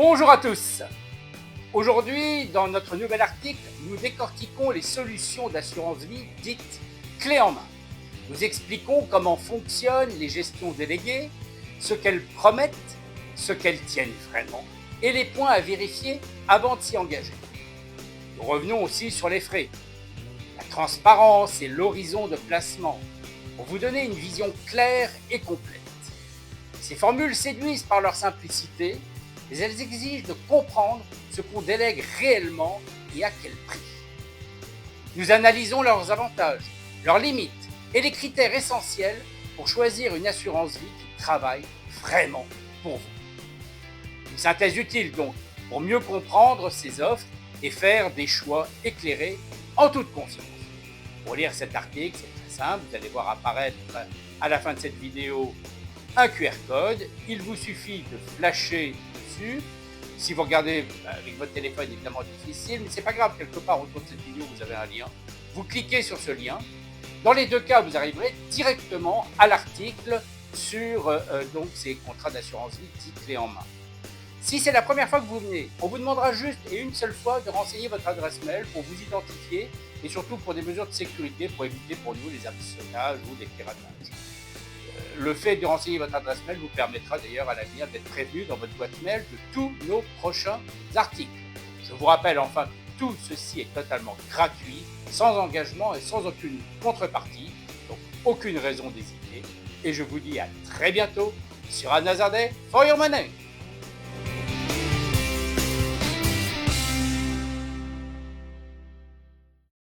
Bonjour à tous. Aujourd'hui, dans notre nouvel article, nous décortiquons les solutions d'assurance vie dites clés en main. Nous expliquons comment fonctionnent les gestions déléguées, ce qu'elles promettent, ce qu'elles tiennent vraiment et les points à vérifier avant de s'y engager. Nous revenons aussi sur les frais, la transparence et l'horizon de placement pour vous donner une vision claire et complète. Ces formules séduisent par leur simplicité, mais elles exigent de comprendre ce qu'on délègue réellement et à quel prix. Nous analysons leurs avantages, leurs limites et les critères essentiels pour choisir une assurance vie qui travaille vraiment pour vous. Une synthèse utile donc pour mieux comprendre ces offres et faire des choix éclairés en toute confiance. Pour lire cet article, c'est très simple, vous allez voir apparaître à la fin de cette vidéo un QR code, il vous suffit de flasher dessus. Si vous regardez avec votre téléphone, évidemment difficile, mais c'est pas grave, quelque part autour de cette vidéo vous avez un lien. Vous cliquez sur ce lien. Dans les deux cas, vous arriverez directement à l'article sur donc ces contrats d'assurance vie dits clés en main. Si c'est la première fois que vous venez, on vous demandera juste et une seule fois de renseigner votre adresse mail pour vous identifier et surtout pour des mesures de sécurité pour éviter pour nous les hameçonnages ou les piratages. Le fait de renseigner votre adresse mail vous permettra d'ailleurs à l'avenir d'être prévenu dans votre boîte mail de tous nos prochains articles. Je vous rappelle enfin que tout ceci est totalement gratuit, sans engagement et sans aucune contrepartie, donc aucune raison d'hésiter. Et je vous dis à très bientôt sur Another Day for Your Money.